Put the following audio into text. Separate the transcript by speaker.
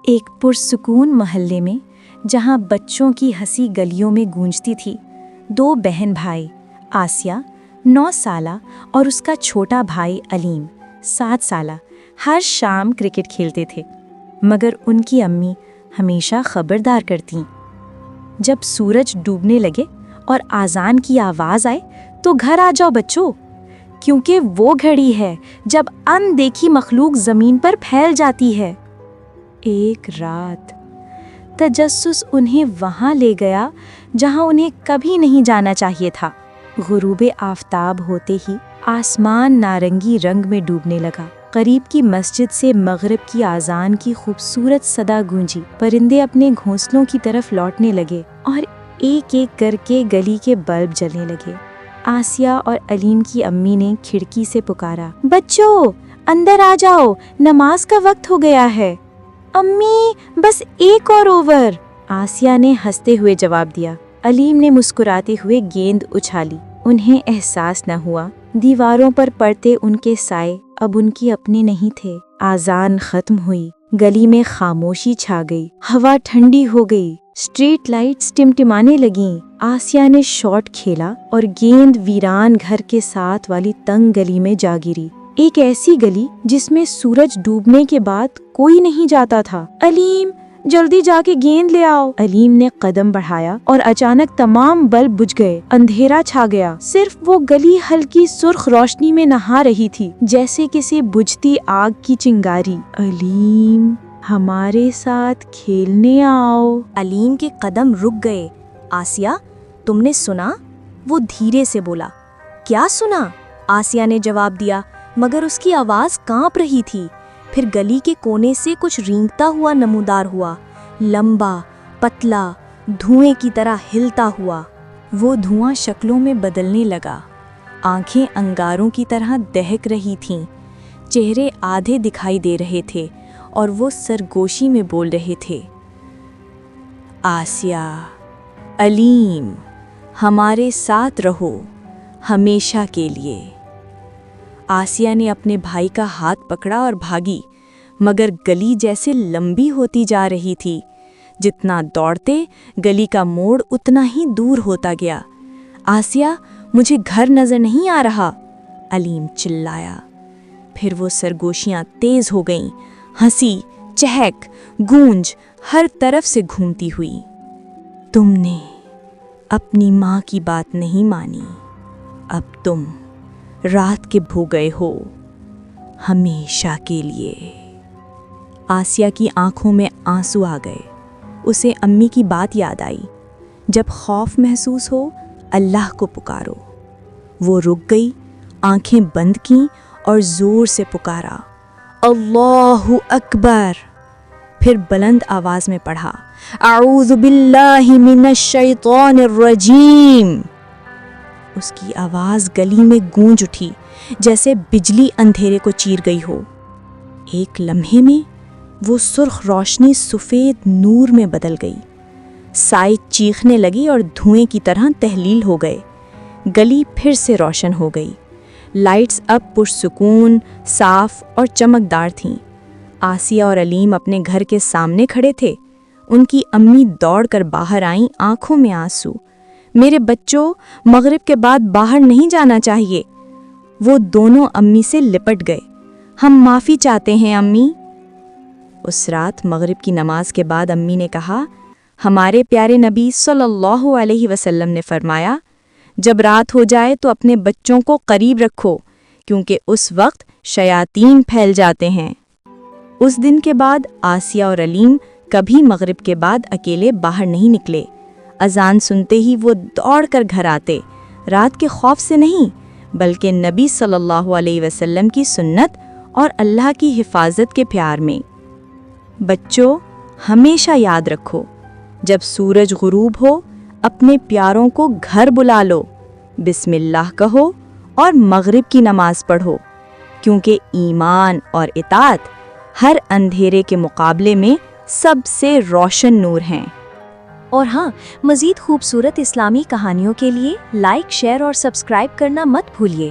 Speaker 1: ایک پرسکون محلے میں جہاں بچوں کی ہنسی گلیوں میں گونجتی تھی، دو بہن بھائی آسیہ 9 سالہ اور اس کا چھوٹا بھائی علیم 7 سالہ ہر شام کرکٹ کھیلتے تھے، مگر ان کی امی ہمیشہ خبردار کرتیں، جب سورج ڈوبنے لگے اور اذان کی آواز آئے تو گھر آ جاؤ بچوں، کیونکہ وہ گھڑی ہے جب ان دیکھی مخلوق زمین پر پھیل جاتی ہے۔ ایک رات تجسس انہیں وہاں لے گیا جہاں انہیں کبھی نہیں جانا چاہیے تھا۔ غروب آفتاب ہوتے ہی آسمان نارنگی رنگ میں ڈوبنے لگا۔ قریب کی مسجد سے مغرب کی اذان کی خوبصورت صدا گونجی، پرندے اپنے گھونسلوں کی طرف لوٹنے لگے اور ایک ایک کر کے گلی کے بلب جلنے لگے۔ آسیہ اور علیم کی امی نے کھڑکی سے پکارا، بچوں اندر آ جاؤ، نماز کا وقت ہو گیا ہے۔ امی بس ایک اور اوور، آسیہ نے ہنستے ہوئے جواب دیا۔ علیم نے مسکراتے ہوئے گیند اچھالی۔ انہیں احساس نہ ہوا دیواروں پر پڑتے ان کے سائے اب ان کی اپنے نہیں تھے۔ اذان ختم ہوئی، گلی میں خاموشی چھا گئی، ہوا ٹھنڈی ہو گئی، اسٹریٹ لائٹس ٹمٹمانے لگیں۔ آسیہ نے شاٹ کھیلا اور گیند ویران گھر کے ساتھ والی تنگ گلی میں جا گری، ایک ایسی گلی جس میں سورج ڈوبنے کے بعد کوئی نہیں جاتا تھا۔ علیم جلدی جا کے گیند لے آؤ۔ علیم نے قدم بڑھایا اور اچانک تمام بلب بجھ گئے، اندھیرا چھا گیا، صرف وہ گلی ہلکی سرخ روشنی میں نہا رہی تھی، جیسے کسی بجھتی آگ کی چنگاری۔ علیم ہمارے ساتھ کھیلنے آؤ۔
Speaker 2: علیم کے قدم رک گئے۔ آسیہ تم نے سنا؟ وہ دھیرے سے بولا۔ کیا سنا؟ آسیہ نے جواب دیا، مگر اس کی آواز کانپ رہی تھی۔ پھر گلی کے کونے سے کچھ رینگتا ہوا نمودار ہوا، لمبا، پتلا، دھوئیں کی طرح ہلتا ہوا۔ وہ دھواں شکلوں میں بدلنے لگا، آنکھیں انگاروں کی طرح دہک رہی تھیں، چہرے آدھے دکھائی دے رہے تھے اور وہ سرگوشی میں بول رہے تھے، آسیہ، علیم، ہمارے ساتھ رہو، ہمیشہ کے لیے۔ آسیہ نے اپنے بھائی کا ہاتھ پکڑا اور بھاگی، مگر گلی جیسے لمبی ہوتی جا رہی تھی، جتنا دوڑتے گلی کا موڑ اتنا ہی دور ہوتا گیا۔ آسیہ مجھے گھر نظر نہیں آ رہا، علیم چلایا۔ پھر وہ سرگوشیاں تیز ہو گئیں، ہنسی، چہک، گونج ہر طرف سے گھومتی ہوئی۔ تم نے اپنی ماں کی بات نہیں مانی، اب تم رات کے بھو گئے ہو، ہمیشہ کے لیے۔ آسیہ کی آنکھوں میں آنسو آ گئے، اسے امی کی بات یاد آئی، جب خوف محسوس ہو اللہ کو پکارو۔ وہ رک گئی، آنکھیں بند کیں اور زور سے پکارا، اللہ اکبر۔ پھر بلند آواز میں پڑھا، اعوذ باللہ من الشیطان الرجیم۔ اس کی آواز گلی میں گونج اٹھی، جیسے بجلی اندھیرے کو چیر گئی ہو۔ ایک لمحے میں وہ سرخ روشنی سفید نور میں بدل گئی، سائے چیخنے لگی اور دھوئیں کی طرح تحلیل ہو گئے۔ گلی پھر سے روشن ہو گئی، لائٹس اب پرسکون، صاف اور چمکدار تھیں۔ آسیہ اور علیم اپنے گھر کے سامنے کھڑے تھے، ان کی امی دوڑ کر باہر آئیں، آنکھوں میں آنسو۔ میرے بچوں، مغرب کے بعد باہر نہیں جانا چاہیے۔ وہ دونوں امی سے لپٹ گئے، ہم معافی چاہتے ہیں امی۔ اس رات مغرب کی نماز کے بعد امی نے کہا، ہمارے پیارے نبی صلی اللہ علیہ وسلم نے فرمایا، جب رات ہو جائے تو اپنے بچوں کو قریب رکھو، کیونکہ اس وقت شیاطین پھیل جاتے ہیں۔ اس دن کے بعد آسیہ اور علیم کبھی مغرب کے بعد اکیلے باہر نہیں نکلے۔ اذان سنتے ہی وہ دوڑ کر گھر آتے، رات کے خوف سے نہیں، بلکہ نبی صلی اللہ علیہ وسلم کی سنت اور اللہ کی حفاظت کے پیار میں۔ بچوں، ہمیشہ یاد رکھو، جب سورج غروب ہو اپنے پیاروں کو گھر بلا لو، بسم اللہ کہو اور مغرب کی نماز پڑھو، کیونکہ ایمان اور اطاعت ہر اندھیرے کے مقابلے میں سب سے روشن نور ہیں۔ اور ہاں، مزید خوبصورت اسلامی کہانیوں کے لیے لائک، شیئر اور سبسکرائب کرنا مت بھولیے۔